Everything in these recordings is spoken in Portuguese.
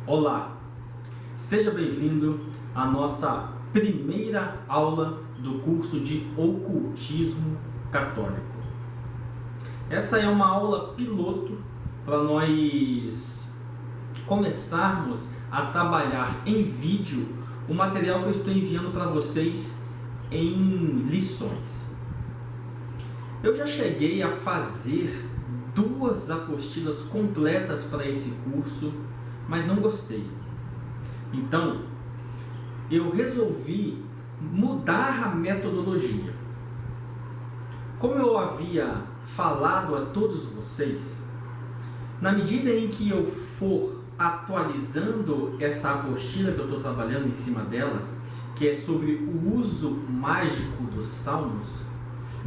Olá, seja bem-vindo à nossa primeira aula do curso de Ocultismo Católico. Essa é uma aula piloto para nós começarmos a trabalhar em vídeo o material que eu estou enviando para vocês em lições. Eu já cheguei a fazer 2 apostilas completas para esse curso, mas não gostei. Então, eu resolvi mudar a metodologia. Como eu havia falado a todos vocês, na medida em que eu for atualizando essa apostila que eu estou trabalhando em cima dela, que é sobre o uso mágico dos salmos,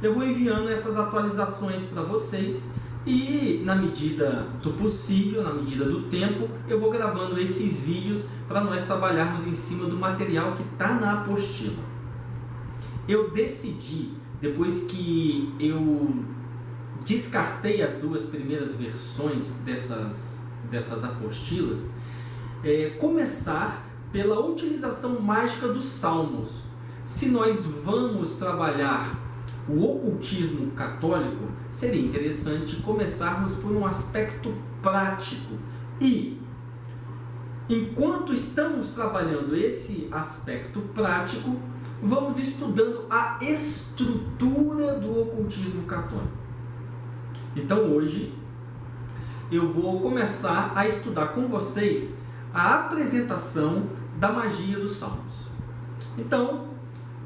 eu vou enviando essas atualizações para vocês e, na medida do possível, na medida do tempo, eu vou gravando esses vídeos para nós trabalharmos em cima do material que está na apostila. Eu decidi, depois que eu descartei as 2 primeiras versões dessas apostilas, começar pela utilização mágica dos salmos. Se nós vamos trabalhar o ocultismo católico, seria interessante começarmos por um aspecto prático. E, enquanto estamos trabalhando esse aspecto prático, vamos estudando a estrutura do ocultismo católico. Então, hoje, eu vou começar a estudar com vocês a apresentação da magia dos salmos. Então,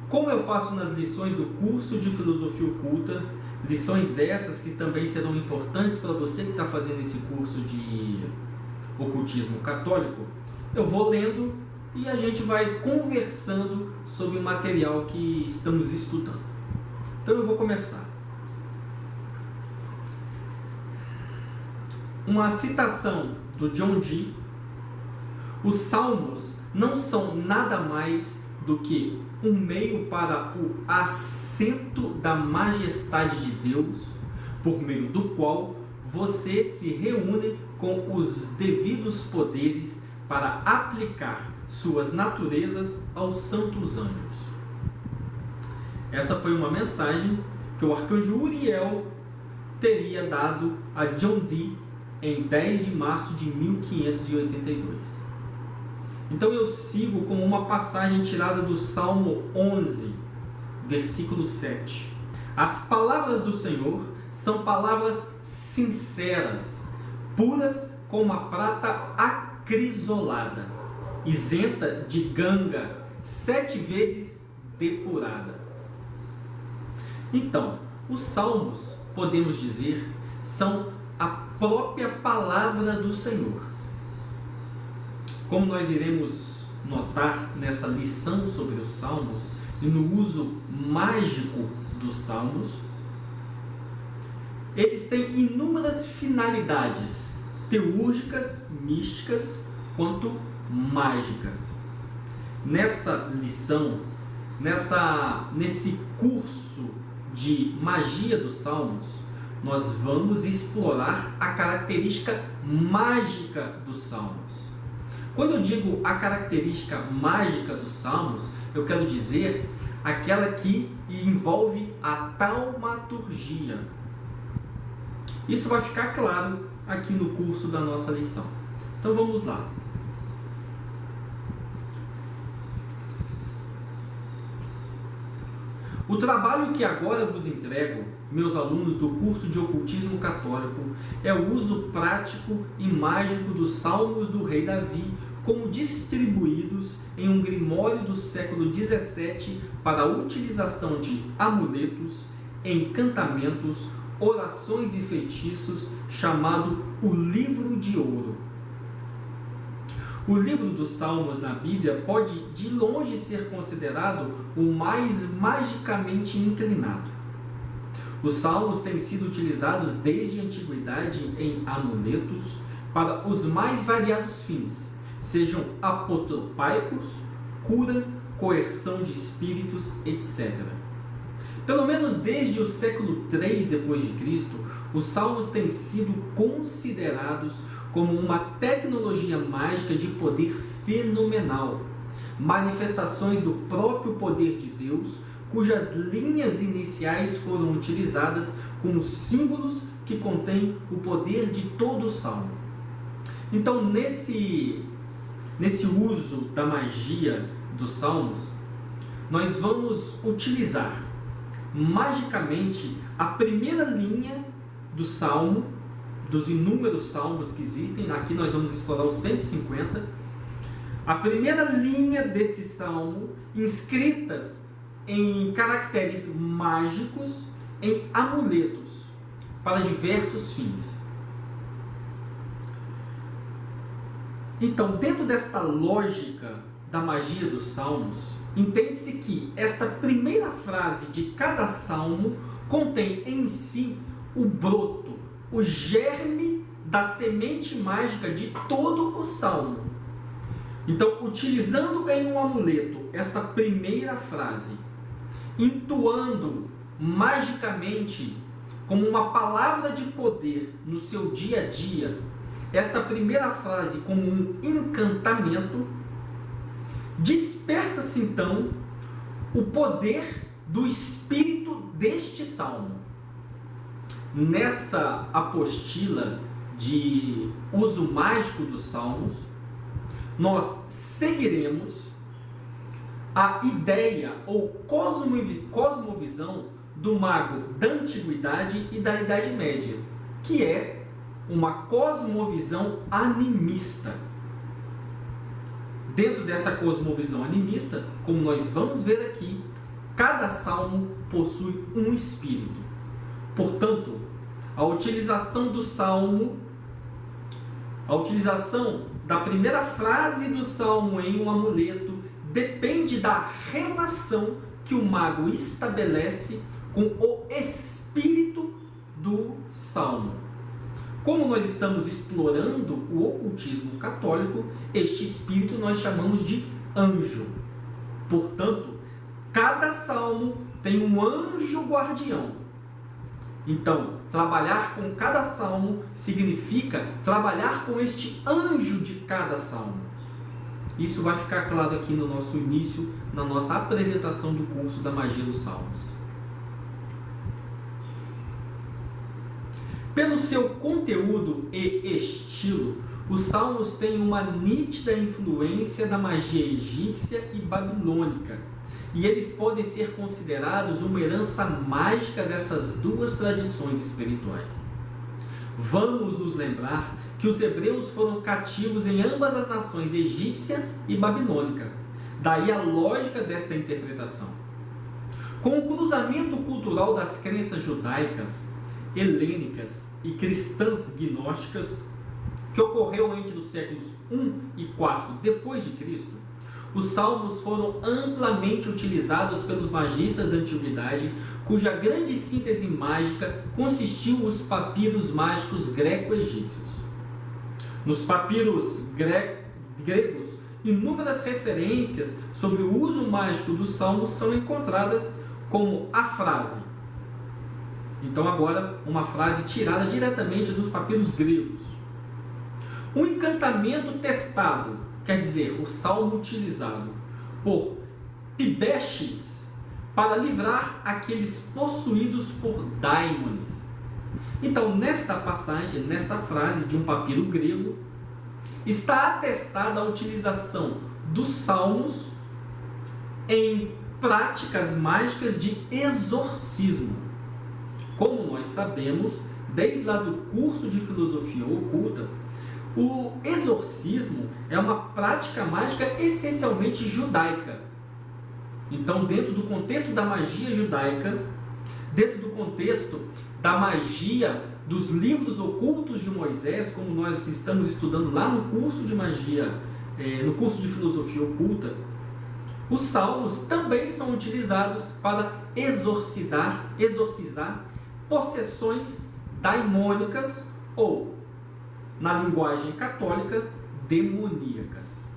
como eu faço nas lições do curso de Filosofia Oculta, lições essas que também serão importantes para você que está fazendo esse curso de Ocultismo Católico, eu vou lendo e a gente vai conversando sobre o material que estamos estudando. Então eu vou começar. Uma citação do John Dee: os salmos não são nada mais do que um meio para o assento da majestade de Deus, por meio do qual você se reúne com os devidos poderes para aplicar suas naturezas aos santos anjos. Essa foi uma mensagem que o arcanjo Uriel teria dado a John Dee em 10 de março de 1582. Então eu sigo com uma passagem tirada do Salmo 11, versículo 7. As palavras do Senhor são palavras sinceras, puras como a prata acrisolada, isenta de ganga, 7 vezes depurada. Então, os salmos, podemos dizer, são a própria palavra do Senhor. Como nós iremos notar nessa lição sobre os salmos e no uso mágico dos salmos, eles têm inúmeras finalidades teúrgicas, místicas, quanto mágicas. Nessa lição, nesse curso de magia dos salmos, nós vamos explorar a característica mágica dos salmos. Quando eu digo a característica mágica dos salmos, eu quero dizer aquela que envolve a taumaturgia. Isso vai ficar claro aqui no curso da nossa lição. Então vamos lá. O trabalho que agora vos entrego, meus alunos do curso de Ocultismo Católico, é o uso prático e mágico dos salmos do rei Davi, como distribuídos em um grimório do século XVII para a utilização de amuletos, encantamentos, orações e feitiços, chamado o Livro de Ouro. O livro dos Salmos na Bíblia pode de longe ser considerado o mais magicamente inclinado. Os salmos têm sido utilizados desde a antiguidade em amuletos para os mais variados fins, sejam apotropaicos, cura, coerção de espíritos, etc. Pelo menos desde o século III depois de Cristo, os salmos têm sido considerados como uma tecnologia mágica de poder fenomenal, manifestações do próprio poder de Deus, cujas linhas iniciais foram utilizadas como símbolos que contêm o poder de todo o salmo. Então, nesse uso da magia dos salmos, nós vamos utilizar magicamente a primeira linha do salmo, dos inúmeros salmos que existem. Aqui nós vamos explorar os 150. A primeira linha desse salmo, inscritas em caracteres mágicos, em amuletos, para diversos fins. Então, dentro desta lógica da magia dos salmos, entende-se que esta primeira frase de cada salmo contém em si o broto, o germe da semente mágica de todo o salmo. Então, utilizando em um amuleto esta primeira frase, entoando magicamente como uma palavra de poder no seu dia a dia, esta primeira frase como um encantamento, desperta-se então o poder do espírito deste salmo. Nessa apostila de uso mágico dos salmos, nós seguiremos a ideia ou cosmovisão do mago da Antiguidade e da Idade Média, que é uma cosmovisão animista. Dentro dessa cosmovisão animista, como nós vamos ver aqui, cada salmo possui um espírito. Portanto, a utilização do salmo, a utilização da primeira frase do salmo em um amuleto depende da relação que o mago estabelece com o espírito do salmo. Como nós estamos explorando o ocultismo católico, este espírito nós chamamos de anjo. Portanto, cada salmo tem um anjo guardião. Então, trabalhar com cada salmo significa trabalhar com este anjo de cada salmo. Isso vai ficar claro aqui no nosso início, na nossa apresentação do curso da Magia dos Salmos. Pelo seu conteúdo e estilo, os salmos têm uma nítida influência da magia egípcia e babilônica, e eles podem ser considerados uma herança mágica destas duas tradições espirituais. Vamos nos lembrar que os hebreus foram cativos em ambas as nações, egípcia e babilônica. Daí a lógica desta interpretação. Com o cruzamento cultural das crenças judaicas, helênicas e cristãs gnósticas, que ocorreu entre os séculos I e IV depois de Cristo, os salmos foram amplamente utilizados pelos magistas da antiguidade, cuja grande síntese mágica consistiu nos papiros mágicos greco-egípcios. Nos papiros gregos, inúmeras referências sobre o uso mágico dos salmos são encontradas, como a frase. Então agora uma frase tirada diretamente dos papiros gregos. Um encantamento testado, quer dizer, o salmo utilizado por Pibestes para livrar aqueles possuídos por daimones. Então, nesta passagem, nesta frase de um papiro grego, está atestada a utilização dos salmos em práticas mágicas de exorcismo. Como nós sabemos, desde lá do curso de filosofia oculta, o exorcismo é uma prática mágica essencialmente judaica. Então, dentro do contexto da magia judaica, dentro do contexto da magia dos livros ocultos de Moisés, como nós estamos estudando lá no curso de magia, no curso de filosofia oculta, os salmos também são utilizados para exorcizar possessões daimônicas ou, na linguagem católica, demoníacas.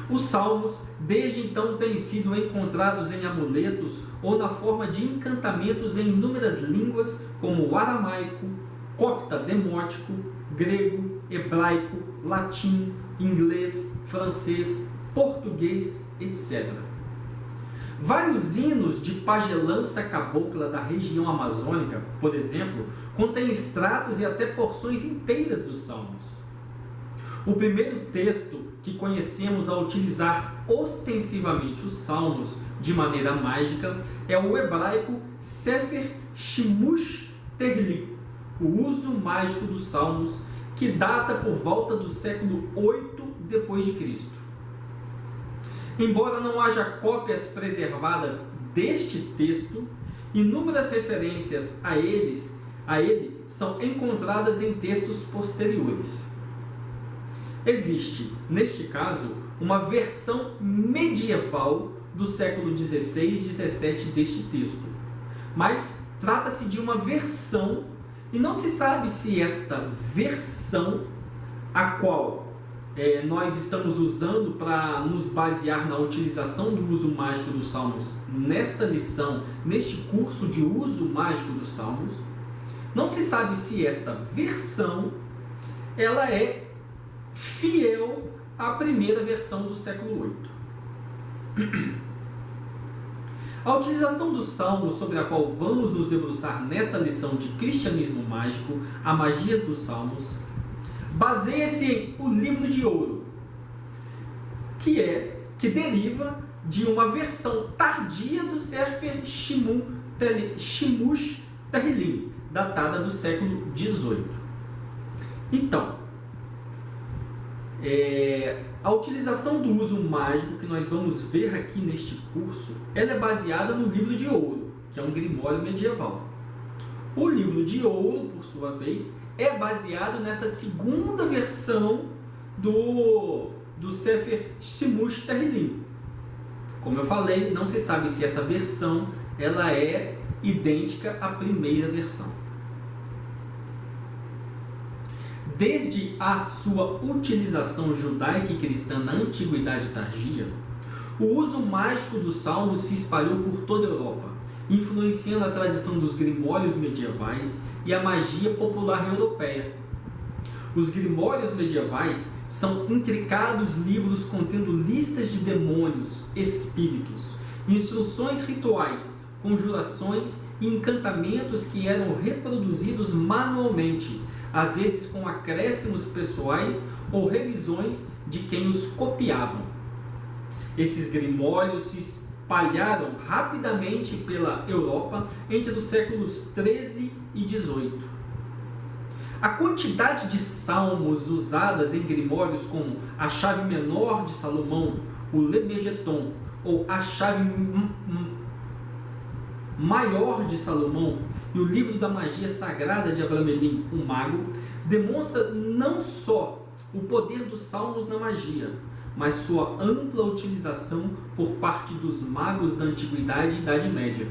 Os salmos, desde então, têm sido encontrados em amuletos ou na forma de encantamentos em inúmeras línguas, como o aramaico, copta demótico, grego, hebraico, latim, inglês, francês, português, etc. Vários hinos de pagelança cabocla da região amazônica, por exemplo, contêm extratos e até porções inteiras dos salmos. O primeiro texto que conhecemos a utilizar ostensivamente os salmos de maneira mágica é o hebraico Sefer Shimush Terli, o uso mágico dos salmos, que data por volta do século 8 d.C. Embora não haja cópias preservadas deste texto, inúmeras referências a ele são encontradas em textos posteriores. Existe, neste caso, uma versão medieval do século XVI e XVII deste texto, mas trata-se de uma versão e não se sabe se esta versão, a qual nós estamos usando para nos basear na utilização do uso mágico dos salmos nesta lição, neste curso de uso mágico dos salmos, não se sabe se esta versão ela é fiel à primeira versão do século VIII. A utilização dos salmos, sobre a qual vamos nos debruçar nesta lição de cristianismo mágico, a magias dos salmos, baseia-se em o livro de ouro, que deriva de uma versão tardia do Sefer Shimush Terli, datada do século XVIII. Então, a utilização do uso mágico que nós vamos ver aqui neste curso, ela é baseada no livro de ouro, que é um grimório medieval. O livro de ouro, por sua vez, é baseado nesta segunda versão do Sefer Shimush Terli. Como eu falei, não se sabe se essa versão ela é idêntica à primeira versão. Desde a sua utilização judaica e cristã na Antiguidade Tardia, o uso mágico dos salmos se espalhou por toda a Europa, influenciando a tradição dos grimórios medievais e a magia popular europeia. Os grimórios medievais são intricados livros contendo listas de demônios, espíritos, instruções rituais, conjurações e encantamentos que eram reproduzidos manualmente, às vezes com acréscimos pessoais ou revisões de quem os copiavam. Esses grimórios se espalharam rapidamente pela Europa entre os séculos XIII e XVIII. A quantidade de salmos usadas em grimórios como a chave menor de Salomão, o Lemegeton, ou a chave maior de Salomão e o livro da magia sagrada de Abramelin, o mago, demonstra não só o poder dos salmos na magia, mas sua ampla utilização por parte dos magos da Antiguidade e Idade Média.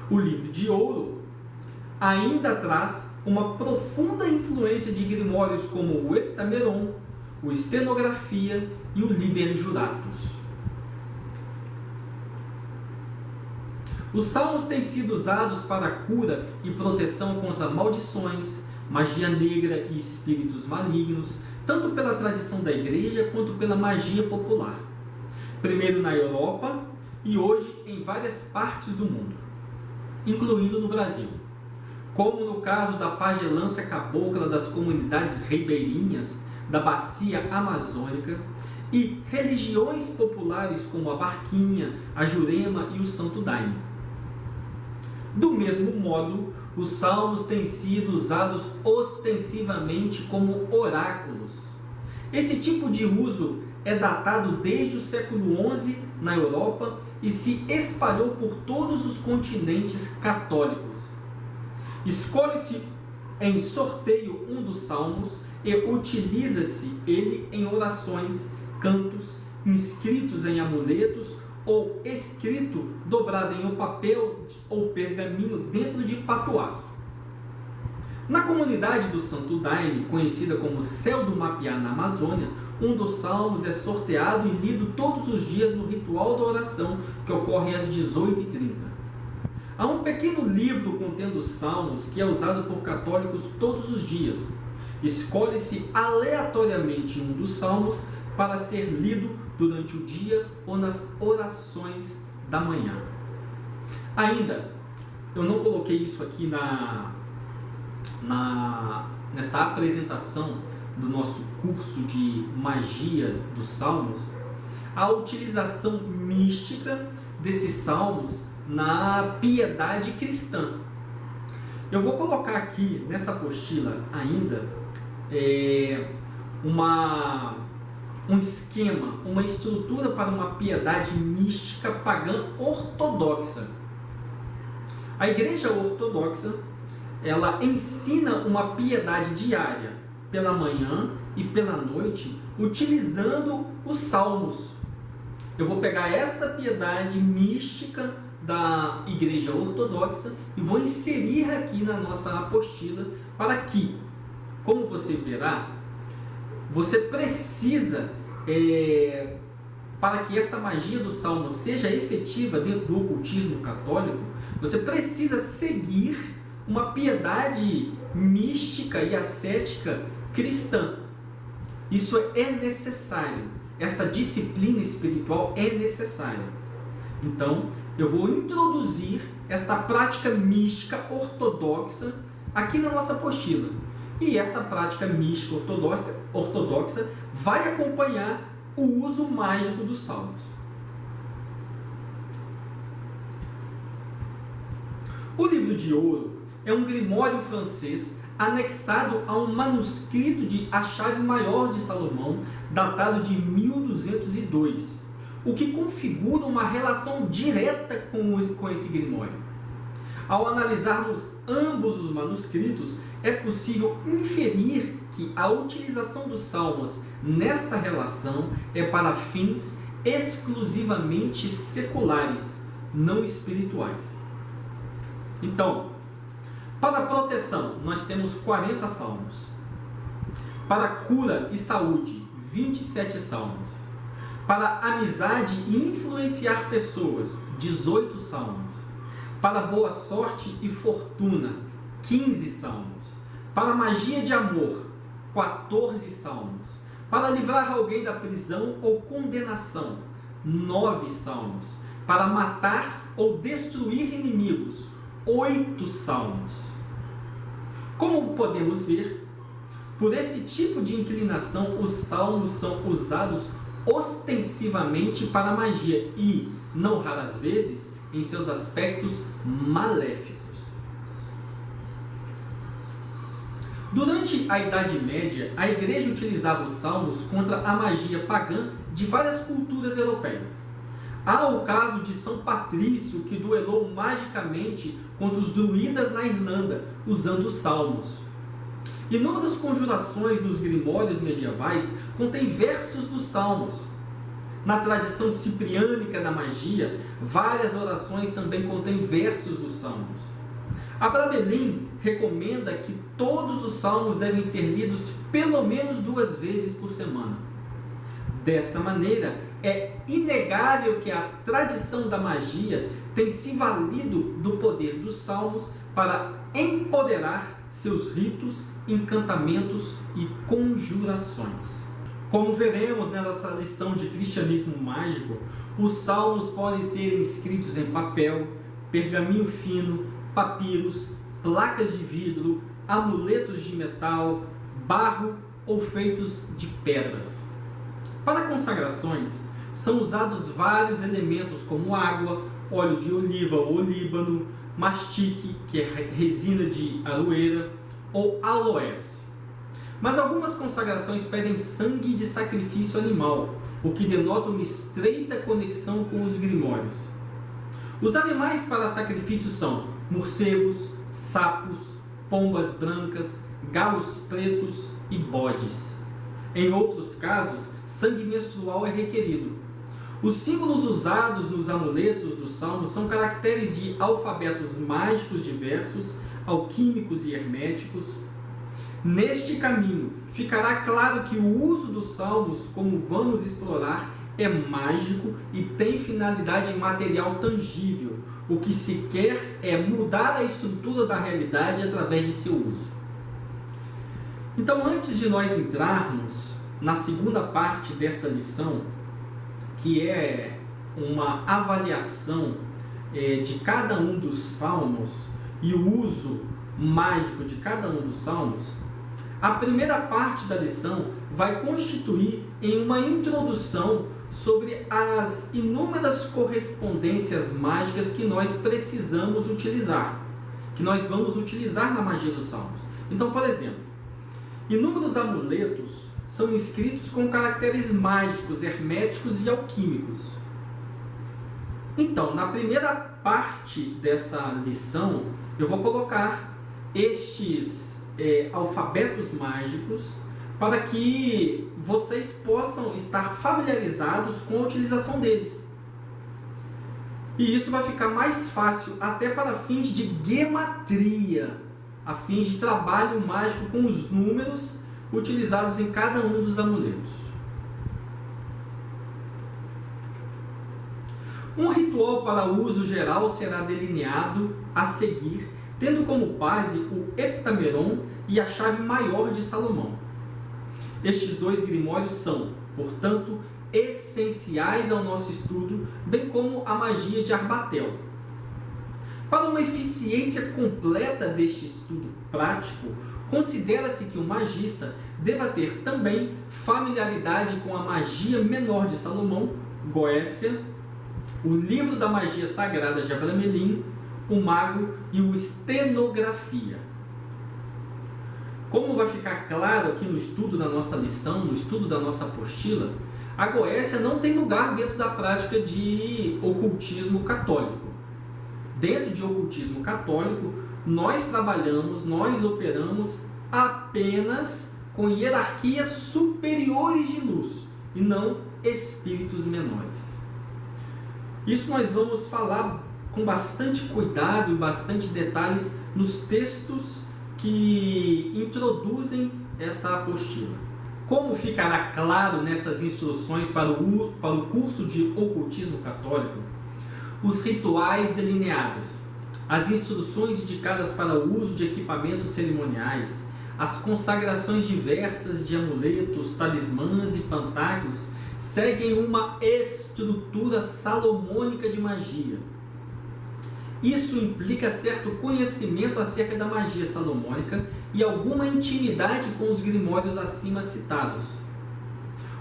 O livro de ouro ainda traz uma profunda influência de grimórios como o Heptameron, o Stenografia e o Liber Juratus. Os salmos têm sido usados para a cura e proteção contra maldições, magia negra e espíritos malignos, tanto pela tradição da igreja quanto pela magia popular. Primeiro na Europa e hoje em várias partes do mundo, incluindo no Brasil. Como no caso da pagelança cabocla das comunidades ribeirinhas da bacia amazônica e religiões populares como a Barquinha, a Jurema e o Santo Daime. Do mesmo modo, os salmos têm sido usados ostensivamente como oráculos. Esse tipo de uso é datado desde o século XI na Europa e se espalhou por todos os continentes católicos. Escolhe-se em sorteio um dos salmos e utiliza-se ele em orações, cantos, inscritos em amuletos ou escrito dobrado em um papel ou pergaminho dentro de patuás. Na comunidade do Santo Daime, conhecida como Céu do Mapiá na Amazônia, um dos salmos é sorteado e lido todos os dias no ritual da oração, que ocorre às 18h30. Há um pequeno livro contendo salmos que é usado por católicos todos os dias. Escolhe-se aleatoriamente um dos salmos para ser lido durante o dia ou nas orações da manhã. Ainda, eu não coloquei isso aqui nesta apresentação do nosso curso de magia dos salmos, a utilização mística desses salmos na piedade cristã. Eu vou colocar aqui nessa apostila ainda um esquema, uma estrutura para uma piedade mística pagã ortodoxa. A Igreja Ortodoxa, ela ensina uma piedade diária, pela manhã e pela noite, utilizando os salmos. Eu vou pegar essa piedade mística da Igreja Ortodoxa e vou inserir aqui na nossa apostila para que, como você verá, você precisa, para que esta magia do salmo seja efetiva dentro do ocultismo católico, você precisa seguir uma piedade mística e ascética cristã. Isso é necessário. Esta disciplina espiritual é necessária. Então, eu vou introduzir esta prática mística ortodoxa aqui na nossa apostila. E esta prática mística ortodoxa vai acompanhar o uso mágico dos salmos. O livro de ouro é um grimório francês anexado a um manuscrito de A Chave Maior de Salomão, datado de 1202, o que configura uma relação direta com esse grimório. Ao analisarmos ambos os manuscritos, é possível inferir que a utilização dos salmos nessa relação é para fins exclusivamente seculares, não espirituais. Então, para proteção, nós temos 40 salmos. Para cura e saúde, 27 salmos. Para amizade e influenciar pessoas, 18 salmos. Para boa sorte e fortuna, 15 salmos. Para magia de amor, 14 salmos. Para livrar alguém da prisão ou condenação, 9 salmos. Para matar ou destruir inimigos, 8 salmos. Como podemos ver, por esse tipo de inclinação, os salmos são usados ostensivamente para magia e, não raras vezes, em seus aspectos maléficos. Durante a Idade Média, a Igreja utilizava os salmos contra a magia pagã de várias culturas europeias. Há o caso de São Patrício, que duelou magicamente contra os druidas na Irlanda, usando os salmos. Inúmeras conjurações nos grimórios medievais contêm versos dos salmos. Na tradição cipriânica da magia, várias orações também contêm versos dos salmos. Abramelin recomenda que todos os salmos devem ser lidos pelo menos 2 vezes por semana. Dessa maneira, é inegável que a tradição da magia tem se valido do poder dos salmos para empoderar seus ritos, encantamentos e conjurações. Como veremos nessa lição de cristianismo mágico, os salmos podem ser escritos em papel, pergaminho fino, papiros, placas de vidro, amuletos de metal, barro ou feitos de pedras. Para consagrações, são usados vários elementos como água, óleo de oliva ou olíbano, mastique, que é resina de aroeira, ou aloés. Mas algumas consagrações pedem sangue de sacrifício animal, o que denota uma estreita conexão com os grimórios. Os animais para sacrifício são morcegos, sapos, pombas brancas, galos pretos e bodes. Em outros casos, sangue menstrual é requerido. Os símbolos usados nos amuletos dos salmos são caracteres de alfabetos mágicos diversos, alquímicos e herméticos. Neste caminho, ficará claro que o uso dos salmos, como vamos explorar, é mágico e tem finalidade material tangível. O que se quer é mudar a estrutura da realidade através de seu uso. Então, antes de nós entrarmos na segunda parte desta lição, que é uma avaliação de cada um dos salmos e o uso mágico de cada um dos salmos, a primeira parte da lição vai constituir em uma introdução sobre as inúmeras correspondências mágicas que nós precisamos utilizar, que nós vamos utilizar na magia dos salmos. Então, por exemplo, inúmeros amuletos são inscritos com caracteres mágicos, herméticos e alquímicos. Então, na primeira parte dessa lição, eu vou colocar estes alfabetos mágicos para que vocês possam estar familiarizados com a utilização deles. E isso vai ficar mais fácil até para fins de gematria, a fins de trabalho mágico com os números utilizados em cada um dos amuletos. Um ritual para uso geral será delineado a seguir, tendo como base o Heptameron e a chave maior de Salomão. Estes dois grimórios são, portanto, essenciais ao nosso estudo, bem como a magia de Arbatel. Para uma eficiência completa deste estudo prático, considera-se que o magista deva ter também familiaridade com a magia menor de Salomão, Goécia, o livro da magia sagrada de Abramelin, o mago e o estenografia. Como vai ficar claro aqui no estudo da nossa lição, no estudo da nossa apostila, a Goécia não tem lugar dentro da prática de ocultismo católico. Dentro de ocultismo católico, nós trabalhamos, nós operamos apenas com hierarquias superiores de luz e não espíritos menores. Isso nós vamos falar com bastante cuidado e bastante detalhes nos textos que introduzem essa apostila. Como ficará claro nessas instruções para o curso de ocultismo católico, os rituais delineados, as instruções indicadas para o uso de equipamentos cerimoniais, as consagrações diversas de amuletos, talismãs e pantáculos seguem uma estrutura salomônica de magia. Isso implica certo conhecimento acerca da magia salomônica e alguma intimidade com os grimórios acima citados.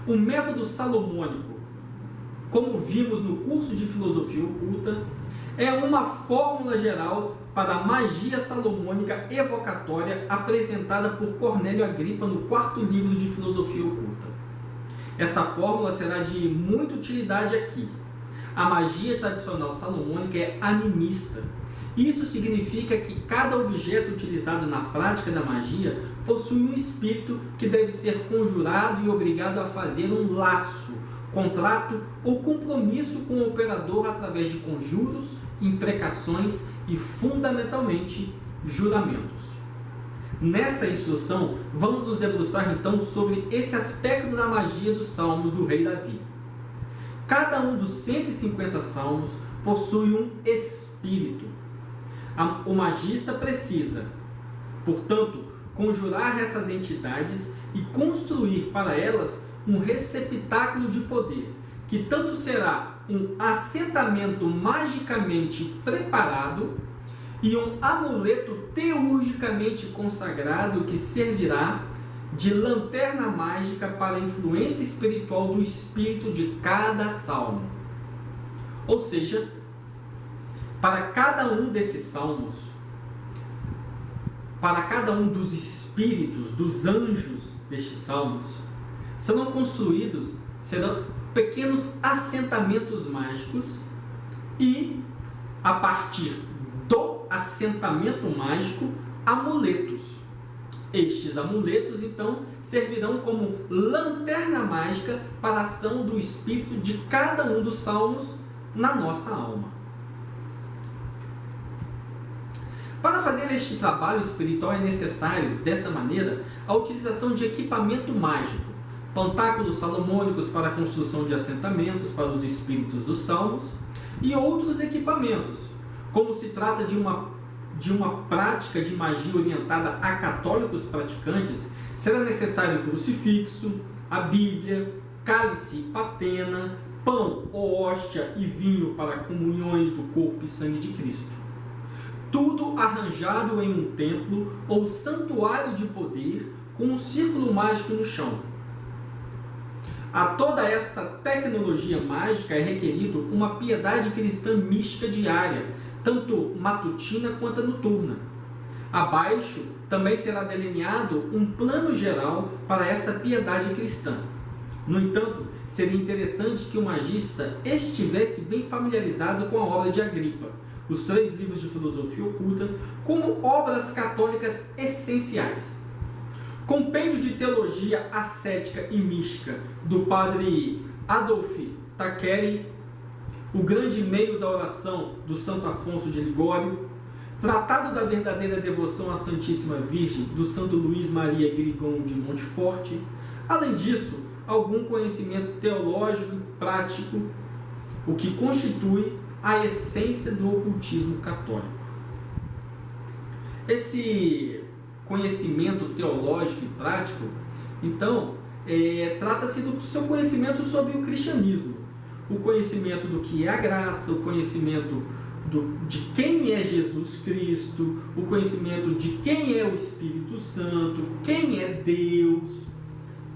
O método salomônico, como vimos no curso de filosofia oculta, é uma fórmula geral para a magia salomônica evocatória apresentada por Cornélio Agripa no quarto livro de filosofia oculta. Essa fórmula será de muita utilidade aqui. A magia tradicional salomônica é animista. Isso significa que cada objeto utilizado na prática da magia possui um espírito que deve ser conjurado e obrigado a fazer um laço, contrato ou compromisso com o operador através de conjuros, imprecações e, fundamentalmente, juramentos. Nessa instrução, vamos nos debruçar então sobre esse aspecto da magia dos salmos do rei Davi. Cada um dos 150 salmos possui um espírito. O magista precisa, portanto, conjurar essas entidades e construir para elas um receptáculo de poder, que tanto será um assentamento magicamente preparado e um amuleto teurgicamente consagrado que servirá de lanterna mágica para a influência espiritual do espírito de cada salmo. Ou seja, para cada um desses salmos, para cada um dos espíritos, dos anjos destes salmos, serão pequenos assentamentos mágicos e, a partir do assentamento mágico, amuletos. Estes amuletos, então, servirão como lanterna mágica para a ação do espírito de cada um dos salmos na nossa alma. Para fazer fazer este trabalho espiritual é necessário, dessa maneira, a utilização de equipamento mágico, pantáculos salomônicos para a construção de assentamentos para os espíritos dos salmos e outros equipamentos. Como se trata de uma prática de magia orientada a católicos praticantes, será necessário crucifixo, a Bíblia, cálice, patena, pão ou hóstia e vinho para comunhões do corpo e sangue de Cristo. Tudo arranjado em um templo ou santuário de poder com um círculo mágico no chão. A toda esta tecnologia mágica é requerido uma piedade cristã mística diária, tanto matutina quanto noturna. Abaixo também será delineado um plano geral para essa piedade cristã. No entanto, seria interessante que o magista estivesse bem familiarizado com a obra de Agripa, os 3 livros de filosofia oculta, como obras católicas essenciais. Compêndio de Teologia Ascética e Mística, do padre Adolf Thackeray, O Grande Meio da Oração, do Santo Afonso de Ligório, Tratado da Verdadeira Devoção à Santíssima Virgem, do Santo Luís Maria Grigon de Montfort. Além disso, algum conhecimento teológico e prático, o que constitui a essência do ocultismo católico. Esse conhecimento teológico e prático, então, trata-se do seu conhecimento sobre o cristianismo, o conhecimento do que é a graça, o conhecimento de quem é Jesus Cristo, o conhecimento de quem é o Espírito Santo, quem é Deus,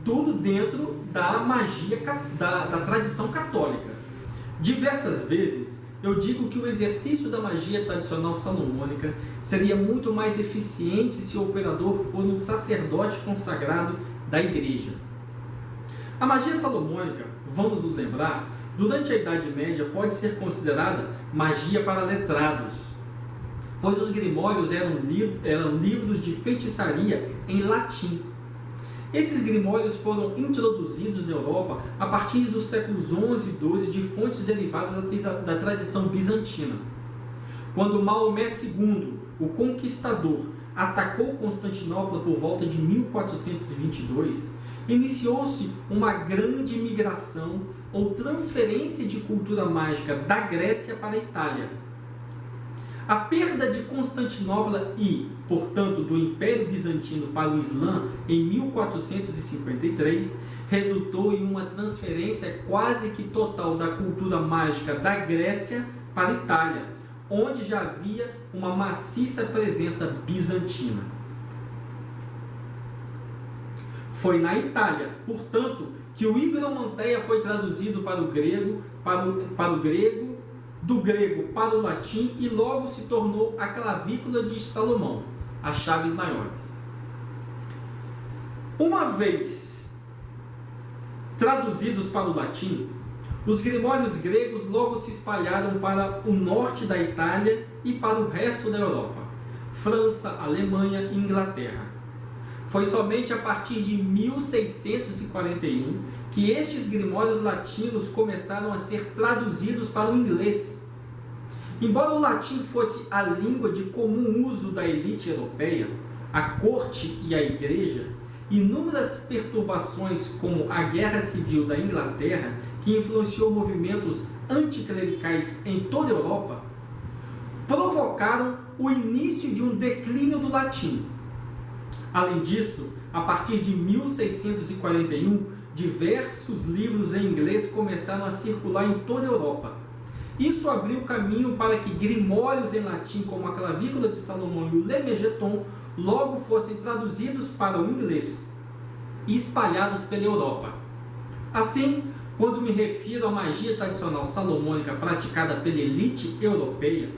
tudo dentro da magia, da tradição católica. Diversas vezes eu digo que o exercício da magia tradicional salomônica seria muito mais eficiente se o operador for um sacerdote consagrado da igreja. A magia salomônica, vamos nos lembrar, durante a Idade Média pode ser considerada magia para letrados, pois os grimórios eram livros de feitiçaria em latim. Esses grimórios foram introduzidos na Europa a partir dos séculos XI e XII de fontes derivadas da tradição bizantina. Quando Maomé II, o Conquistador, atacou Constantinopla por volta de 1422, iniciou-se uma grande migração ou transferência de cultura mágica da Grécia para a Itália. A perda de Constantinopla e, portanto, do Império Bizantino para o Islã em 1453 resultou em uma transferência quase que total da cultura mágica da Grécia para a Itália, onde já havia uma maciça presença bizantina. Foi na Itália, portanto, que o higromanteia foi traduzido para o grego, do grego para o latim e logo se tornou a clavícula de Salomão, as chaves maiores. Uma vez traduzidos para o latim, os grimórios gregos logo se espalharam para o norte da Itália e para o resto da Europa, França, Alemanha e Inglaterra. Foi somente a partir de 1641 que estes grimórios latinos começaram a ser traduzidos para o inglês. Embora o latim fosse a língua de comum uso da elite europeia, a corte e a igreja, inúmeras perturbações como a Guerra Civil da Inglaterra, que influenciou movimentos anticlericais em toda a Europa, provocaram o início de um declínio do latim. Além disso, a partir de 1641, diversos livros em inglês começaram a circular em toda a Europa. Isso abriu caminho para que grimórios em latim, como a Clavícula de Salomão e o Lemegeton, logo fossem traduzidos para o inglês e espalhados pela Europa. Assim, quando me refiro à magia tradicional salomônica praticada pela elite europeia,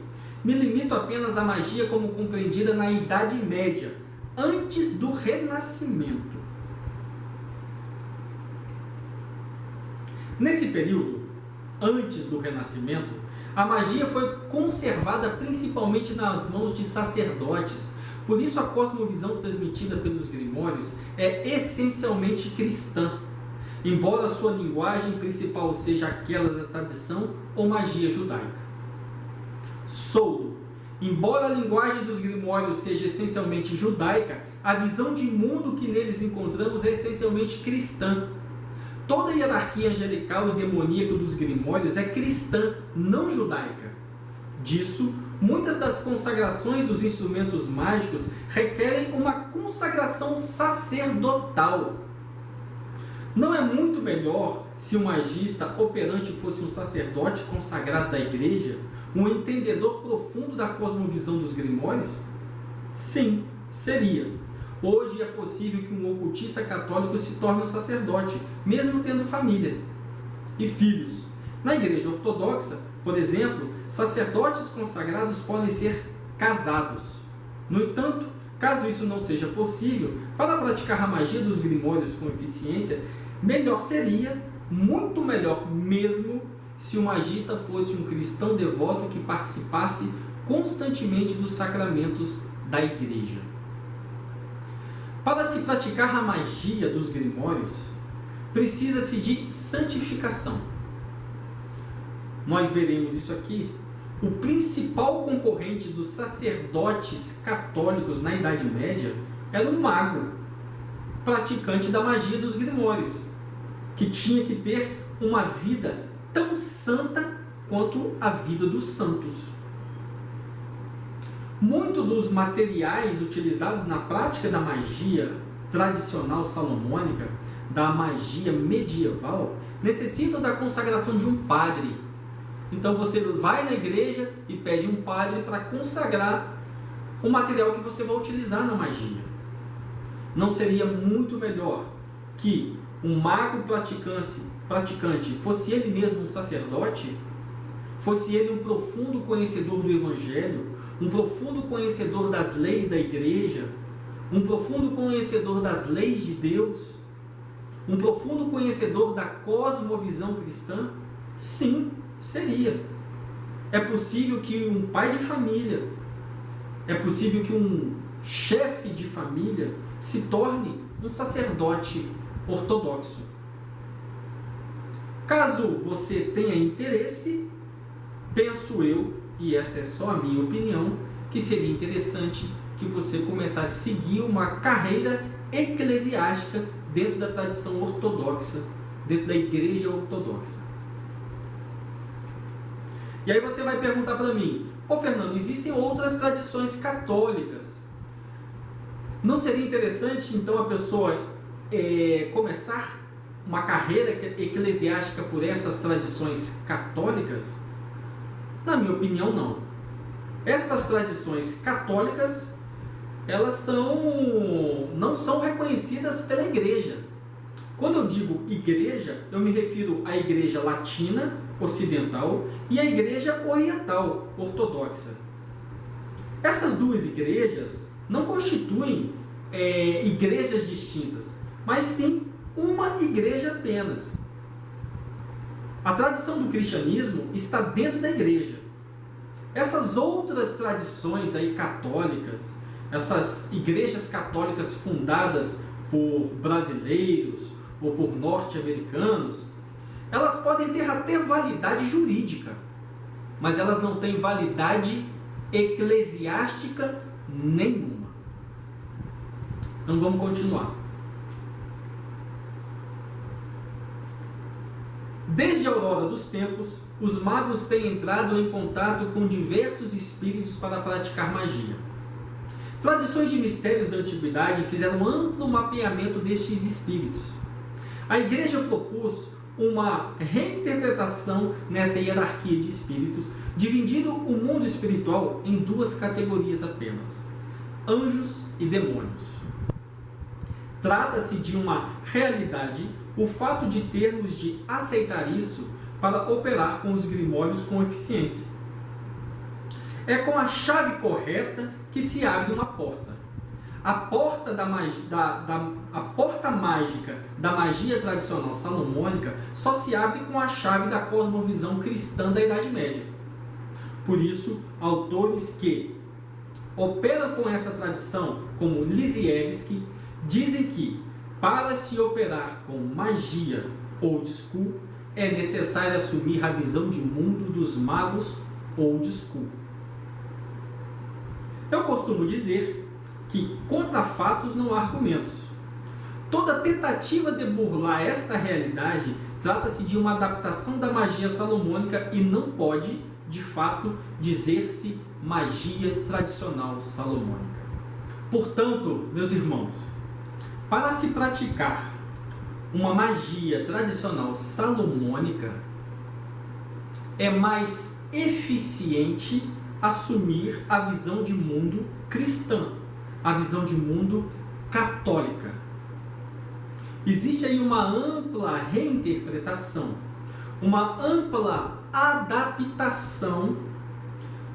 me limito apenas à magia como compreendida na Idade Média, antes do Renascimento. Nesse período, antes do Renascimento, a magia foi conservada principalmente nas mãos de sacerdotes. Por isso, a cosmovisão transmitida pelos grimórios é essencialmente cristã, embora sua linguagem principal seja aquela da tradição ou magia judaica. Soldo, Embora a linguagem dos grimórios seja essencialmente judaica, a visão de mundo que neles encontramos é essencialmente cristã. Toda a hierarquia angelical e demoníaca dos grimórios é cristã, não judaica. Disso, muitas das consagrações dos instrumentos mágicos requerem uma consagração sacerdotal. Não é muito melhor se um magista operante fosse um sacerdote consagrado da igreja, um entendedor profundo da cosmovisão dos grimórios? Sim, seria. Hoje é possível que um ocultista católico se torne um sacerdote, mesmo tendo família e filhos. Na igreja ortodoxa, por exemplo, sacerdotes consagrados podem ser casados. No entanto, caso isso não seja possível, para praticar a magia dos grimórios com eficiência, melhor seria, muito melhor mesmo, se o magista fosse um cristão devoto que participasse constantemente dos sacramentos da igreja. Para se praticar a magia dos grimórios, precisa-se de santificação. Nós veremos isso aqui. O principal concorrente dos sacerdotes católicos na Idade Média era um mago, praticante da magia dos grimórios, que tinha que ter uma vida tão santa quanto a vida dos santos. Muitos dos materiais utilizados na prática da magia tradicional salomônica, da magia medieval, necessitam da consagração de um padre. Então você vai na igreja e pede um padre para consagrar o material que você vai utilizar na magia. Não seria muito melhor que um mago praticante fosse ele mesmo um sacerdote? Fosse ele um profundo conhecedor do Evangelho, um profundo conhecedor das leis da igreja, um profundo conhecedor das leis de Deus, um profundo conhecedor da cosmovisão cristã? Sim, seria. É possível que um pai de família, é possível que um chefe de família se torne um sacerdote ortodoxo. Caso você tenha interesse, penso eu, e essa é só a minha opinião, que seria interessante que você começasse a seguir uma carreira eclesiástica dentro da tradição ortodoxa, dentro da igreja ortodoxa. E aí você vai perguntar para mim, Fernando, existem outras tradições católicas. Não seria interessante, então, a pessoa começar uma carreira eclesiástica por essas tradições católicas? Na minha opinião, não. Estas tradições católicas, elas não são reconhecidas pela igreja. Quando eu digo igreja, eu me refiro à igreja latina, ocidental, e à igreja oriental, ortodoxa. Essas duas igrejas não constituem igrejas distintas, mas sim uma igreja apenas. A tradição do cristianismo está dentro da igreja. Essas outras tradições aí católicas, essas igrejas católicas fundadas por brasileiros ou por norte-americanos, elas podem ter até validade jurídica, mas elas não têm validade eclesiástica nenhuma. Então vamos continuar. Desde a aurora dos tempos, os magos têm entrado em contato com diversos espíritos para praticar magia. Tradições de mistérios da antiguidade fizeram um amplo mapeamento destes espíritos. A igreja propôs uma reinterpretação nessa hierarquia de espíritos, dividindo o mundo espiritual em duas categorias apenas: anjos e demônios. Trata-se de uma realidade o fato de termos de aceitar isso para operar com os grimórios com eficiência. É com a chave correta que se abre uma porta. A porta mágica da magia tradicional salomônica só se abre com a chave da cosmovisão cristã da Idade Média. Por isso, autores que operam com essa tradição, como Lisievski, dizem que, para se operar com magia old school, é necessário assumir a visão de mundo dos magos old school. Eu costumo dizer que contra fatos não há argumentos. Toda tentativa de burlar esta realidade trata-se de uma adaptação da magia salomônica e não pode, de fato, dizer-se magia tradicional salomônica. Portanto, meus irmãos, para se praticar uma magia tradicional salomônica, é mais eficiente assumir a visão de mundo cristã, a visão de mundo católica. Existe aí uma ampla reinterpretação, uma ampla adaptação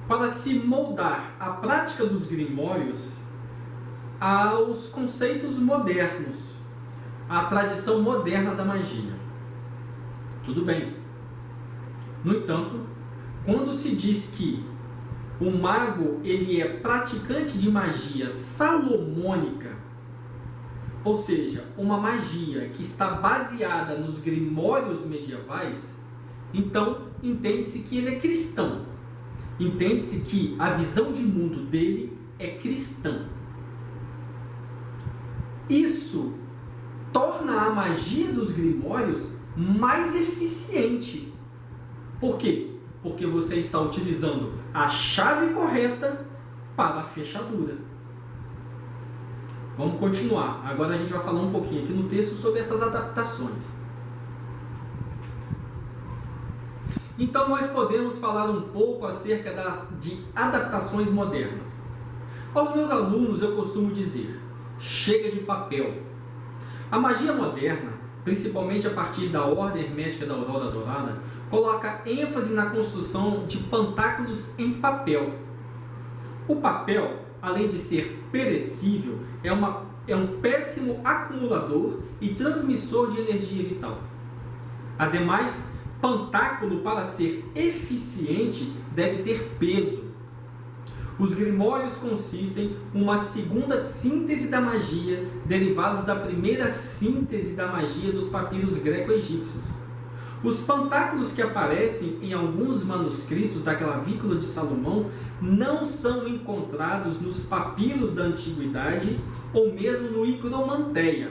para se moldar a prática dos grimórios aos conceitos modernos, à tradição moderna da magia. Tudo bem. No entanto, quando se diz que o mago ele é praticante de magia salomônica, ou seja, uma magia que está baseada nos grimórios medievais, então entende-se que ele é cristão. Entende-se que a visão de mundo dele é cristã. Isso torna a magia dos grimórios mais eficiente. Por quê? Porque você está utilizando a chave correta para a fechadura. Vamos continuar. Agora a gente vai falar um pouquinho aqui no texto sobre essas adaptações. Então nós podemos falar um pouco acerca de adaptações modernas. Aos meus alunos eu costumo dizer, chega de papel. A magia moderna, principalmente a partir da ordem hermética da Aurora Dourada, coloca ênfase na construção de pantáculos em papel. O papel, além de ser perecível, é um péssimo acumulador e transmissor de energia vital. Ademais, pantáculo, para ser eficiente, deve ter peso. Os grimórios consistem em uma segunda síntese da magia, derivados da primeira síntese da magia dos papiros greco-egípcios. Os pantáculos que aparecem em alguns manuscritos da Clavícula de Salomão não são encontrados nos papiros da Antiguidade ou mesmo no Higromanteia.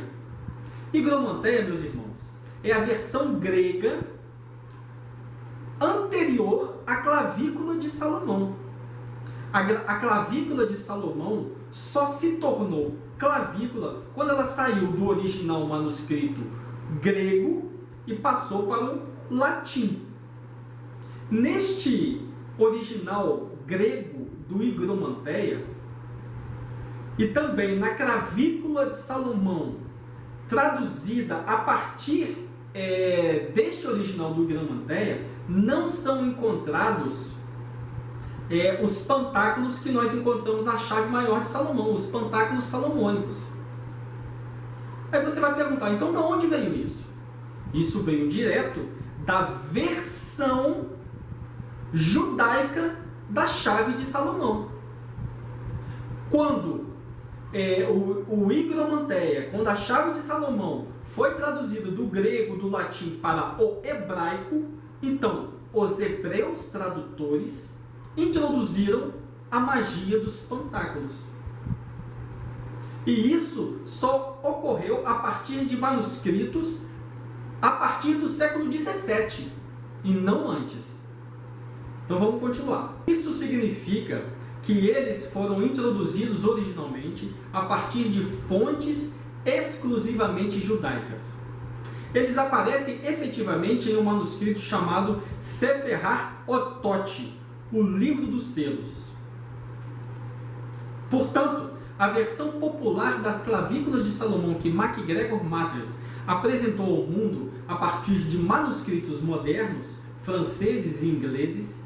Higromanteia, meus irmãos, é a versão grega anterior à Clavícula de Salomão. A Clavícula de Salomão só se tornou clavícula quando ela saiu do original manuscrito grego e passou para o latim. Neste original grego do Higromanteia e também na Clavícula de Salomão, traduzida a partir deste original do Higromanteia, não são encontrados os pantáculos que nós encontramos na chave maior de Salomão, os pantáculos salomônicos. Aí você vai perguntar, então de onde veio isso? Isso veio direto da versão judaica da chave de Salomão. Quando o Higromanteia, quando a chave de Salomão foi traduzida do grego, do latim para o hebraico, então os hebreus tradutores introduziram a magia dos pantáculos. E isso só ocorreu a partir de manuscritos a partir do século XVII e não antes. Então vamos continuar. Isso significa que eles foram introduzidos originalmente a partir de fontes exclusivamente judaicas. Eles aparecem efetivamente em um manuscrito chamado Sefer HaOtot, o livro dos selos. Portanto, a versão popular das clavículas de Salomão que MacGregor Matters apresentou ao mundo a partir de manuscritos modernos, franceses e ingleses,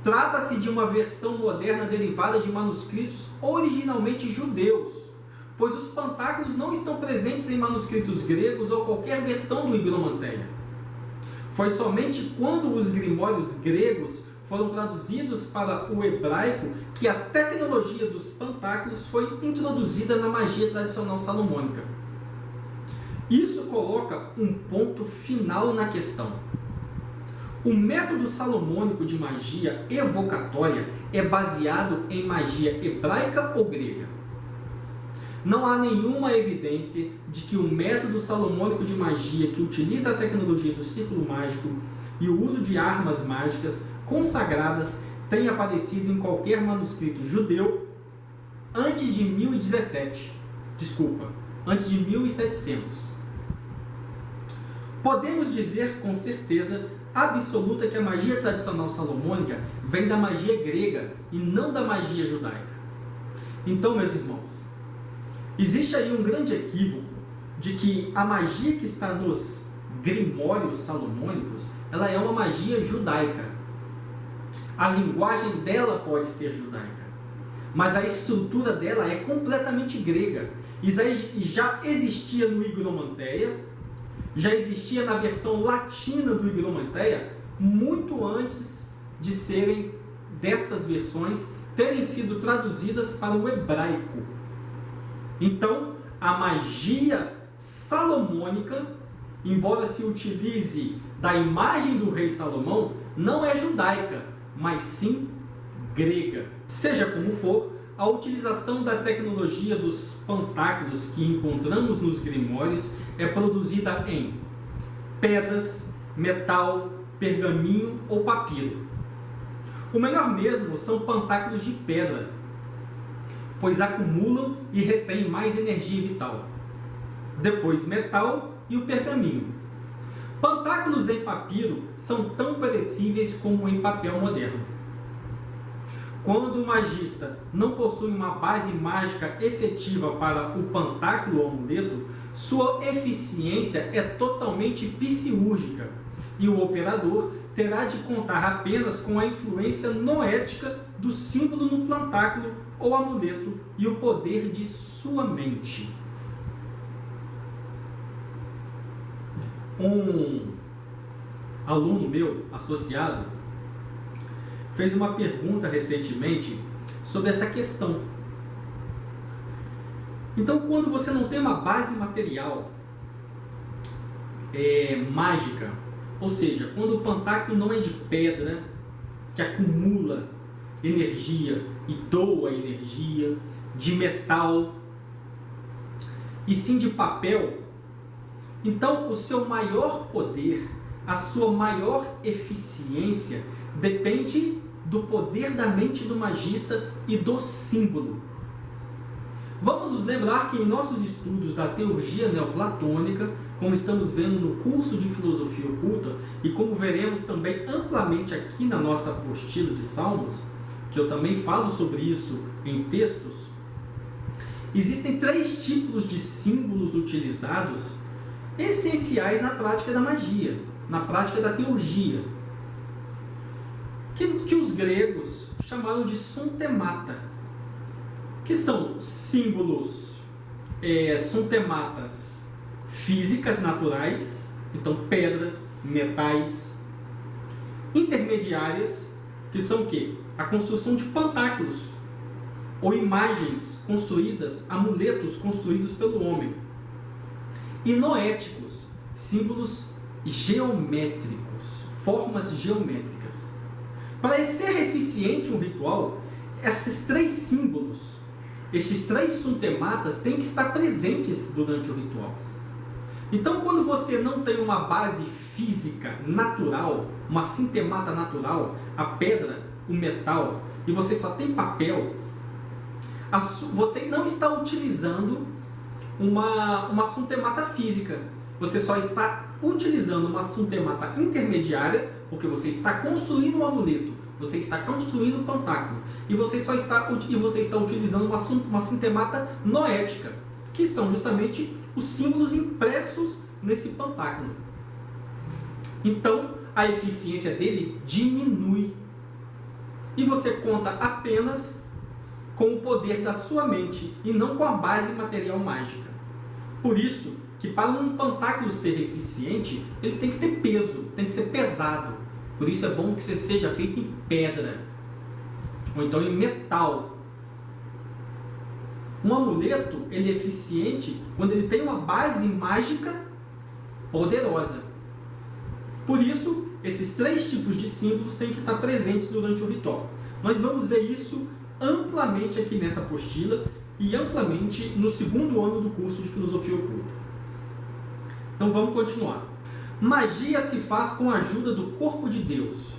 trata-se de uma versão moderna derivada de manuscritos originalmente judeus, pois os pantáculos não estão presentes em manuscritos gregos ou qualquer versão do Higromanteia. Foi somente quando os grimórios gregos foram traduzidos para o hebraico que a tecnologia dos pantáculos foi introduzida na magia tradicional salomônica. Isso coloca um ponto final na questão. O método salomônico de magia evocatória é baseado em magia hebraica ou grega. Não há nenhuma evidência de que o método salomônico de magia que utiliza a tecnologia do círculo mágico e o uso de armas mágicas consagradas tenha aparecido em qualquer manuscrito judeu antes de 1017. Antes de 1700. Podemos dizer com certeza absoluta que a magia tradicional salomônica vem da magia grega e não da magia judaica. Então, meus irmãos, existe aí um grande equívoco de que a magia que está nos grimórios salomônicos, ela é uma magia judaica. A linguagem dela pode ser judaica, mas a estrutura dela é completamente grega. E já existia no Higromanteia, já existia na versão latina do Higromanteia, muito antes de serem dessas versões terem sido traduzidas para o hebraico. Então, a magia salomônica, embora se utilize da imagem do rei Salomão, não é judaica, mas sim grega. Seja como for, a utilização da tecnologia dos pantáculos que encontramos nos grimórios é produzida em pedras, metal, pergaminho ou papiro. O melhor mesmo são pantáculos de pedra, pois acumulam e retêm mais energia vital. Depois metal e o pergaminho. Pantáculos em papiro são tão perecíveis como em papel moderno. Quando o magista não possui uma base mágica efetiva para o pantáculo ou amuleto, sua eficiência é totalmente psiúrgica e o operador terá de contar apenas com a influência noética do símbolo no pantáculo ou amuleto e o poder de sua mente. Um aluno meu, associado, fez uma pergunta recentemente sobre essa questão. Então, quando você não tem uma base material mágica, ou seja, quando o pantáculo não é de pedra, que acumula energia e doa energia, de metal, e sim de papel, então o seu maior poder, a sua maior eficiência depende do poder da mente do magista e do símbolo. Vamos nos lembrar que em nossos estudos da teurgia neoplatônica, como estamos vendo no curso de filosofia oculta e como veremos também amplamente aqui na nossa apostila de Salmos, que eu também falo sobre isso em textos, existem 3 tipos de símbolos utilizados essenciais na prática da magia, na prática da teurgia, que os gregos chamaram de suntemata, que são símbolos suntematas físicas naturais, então pedras, metais, intermediárias, que são o quê? A construção de pantáculos, ou imagens construídas, amuletos construídos pelo homem, e noéticos, símbolos geométricos, formas geométricas. Para ser eficiente um ritual, esses 3 símbolos, estes 3 suntematas têm que estar presentes durante o ritual. Então, quando você não tem uma base física natural, uma sintemata natural, a pedra, o metal, e você só tem papel, você não está utilizando uma suntemata física. Você só está utilizando uma suntemata intermediária, porque você está construindo um amuleto, você está construindo um pantáculo, e você está utilizando uma sintemata noética, que são justamente os símbolos impressos nesse pantáculo. Então, a eficiência dele diminui, e você conta apenas com o poder da sua mente e não com a base material mágica. Por isso que para um pantáculo ser eficiente, ele tem que ter peso, tem que ser pesado. Por isso é bom que você seja feito em pedra, ou então em metal. Um amuleto, ele é eficiente quando ele tem uma base mágica poderosa. Por isso esses 3 tipos de símbolos têm que estar presentes durante o ritual. Nós vamos ver isso amplamente aqui nessa apostila e amplamente no 2º ano do curso de Filosofia Oculta. Então vamos continuar. Magia se faz com a ajuda do corpo de Deus.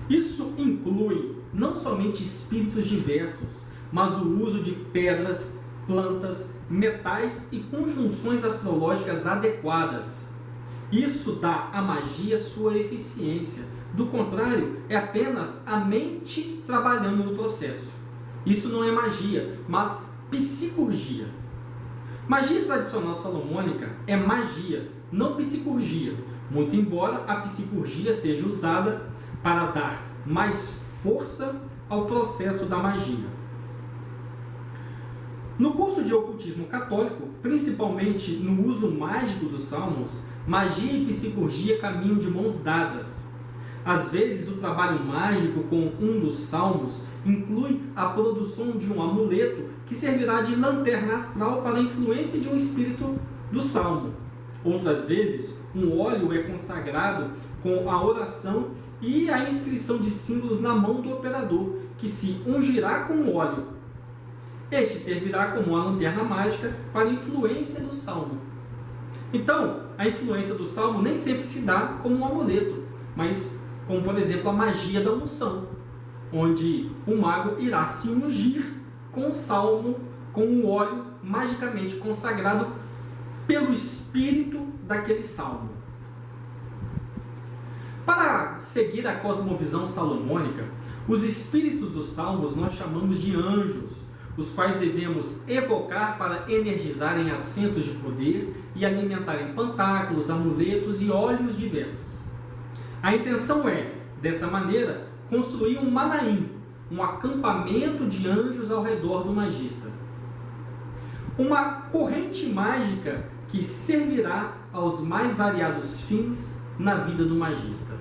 Isso inclui não somente espíritos diversos, mas o uso de pedras, plantas, metais e conjunções astrológicas adequadas. Isso dá à magia sua eficiência. Do contrário, é apenas a mente trabalhando no processo. Isso não é magia, mas psicurgia. Magia tradicional salomônica é magia, não psicurgia, muito embora a psicurgia seja usada para dar mais força ao processo da magia. No curso de ocultismo católico, principalmente no uso mágico dos salmos, magia e psicurgia caminham de mãos dadas. Às vezes, o trabalho mágico com um dos salmos inclui a produção de um amuleto que servirá de lanterna astral para a influência de um espírito do salmo. Outras vezes, um óleo é consagrado com a oração e a inscrição de símbolos na mão do operador, que se ungirá com o óleo. Este servirá como uma lanterna mágica para a influência do salmo. Então, a influência do salmo nem sempre se dá como um amuleto, mas como, por exemplo, a magia da unção, onde o mago irá se ungir com o salmo, com o óleo magicamente consagrado pelo espírito daquele salmo. Para seguir a cosmovisão salomônica, os espíritos dos salmos nós chamamos de anjos, os quais devemos evocar para energizarem assentos de poder e alimentarem pantáculos, amuletos e óleos diversos. A intenção é, dessa maneira, construir um manaim, um acampamento de anjos ao redor do magista. Uma corrente mágica que servirá aos mais variados fins na vida do magista.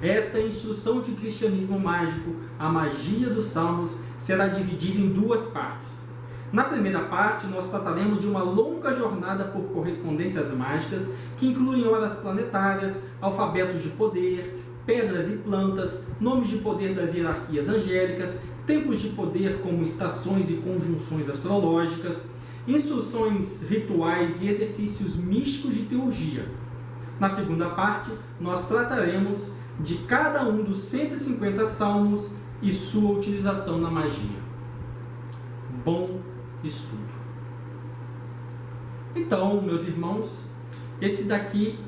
Esta instrução de cristianismo mágico, a magia dos salmos, será dividida em 2 partes. Na primeira parte, nós trataremos de uma longa jornada por correspondências mágicas, que incluem horas planetárias, alfabetos de poder, pedras e plantas, nomes de poder das hierarquias angélicas, tempos de poder como estações e conjunções astrológicas, instruções rituais e exercícios místicos de teurgia. Na segunda parte, nós trataremos de cada um dos 150 salmos e sua utilização na magia. Bom estudo! Então, meus irmãos, esse daqui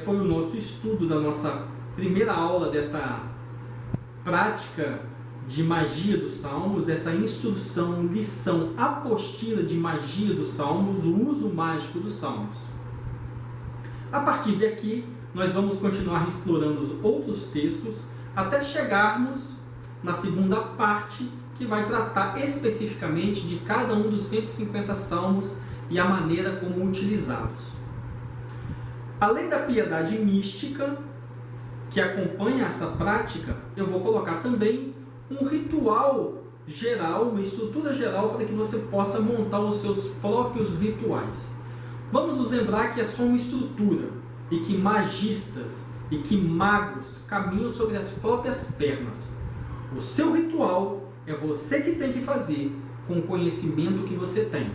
foi o nosso estudo da nossa primeira aula desta prática de magia dos salmos, dessa instrução, lição, apostila de magia dos salmos, o uso mágico dos salmos. A partir de aqui, nós vamos continuar explorando os outros textos até chegarmos na segunda parte, que vai tratar especificamente de cada um dos 150 salmos e a maneira como utilizá-los. Além da piedade mística que acompanha essa prática, eu vou colocar também um ritual geral, uma estrutura geral para que você possa montar os seus próprios rituais. Vamos nos lembrar que é só uma estrutura e que magistas e que magos caminham sobre as próprias pernas. O seu ritual é você que tem que fazer com o conhecimento que você tem.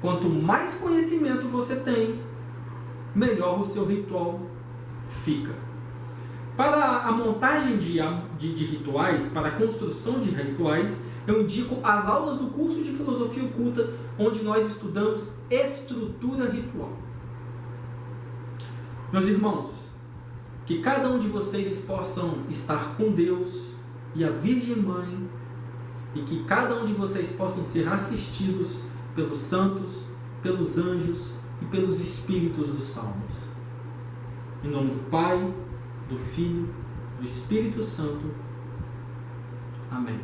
Quanto mais conhecimento você tem, melhor o seu ritual fica. Para a montagem de rituais, para a construção de rituais, eu indico as aulas do curso de Filosofia Oculta, onde nós estudamos estrutura ritual. Meus irmãos, que cada um de vocês possam estar com Deus e a Virgem Mãe, e que cada um de vocês possam ser assistidos pelos santos, pelos anjos e pelos espíritos dos salmos. Em nome do Pai, do Filho, do Espírito Santo. Amém.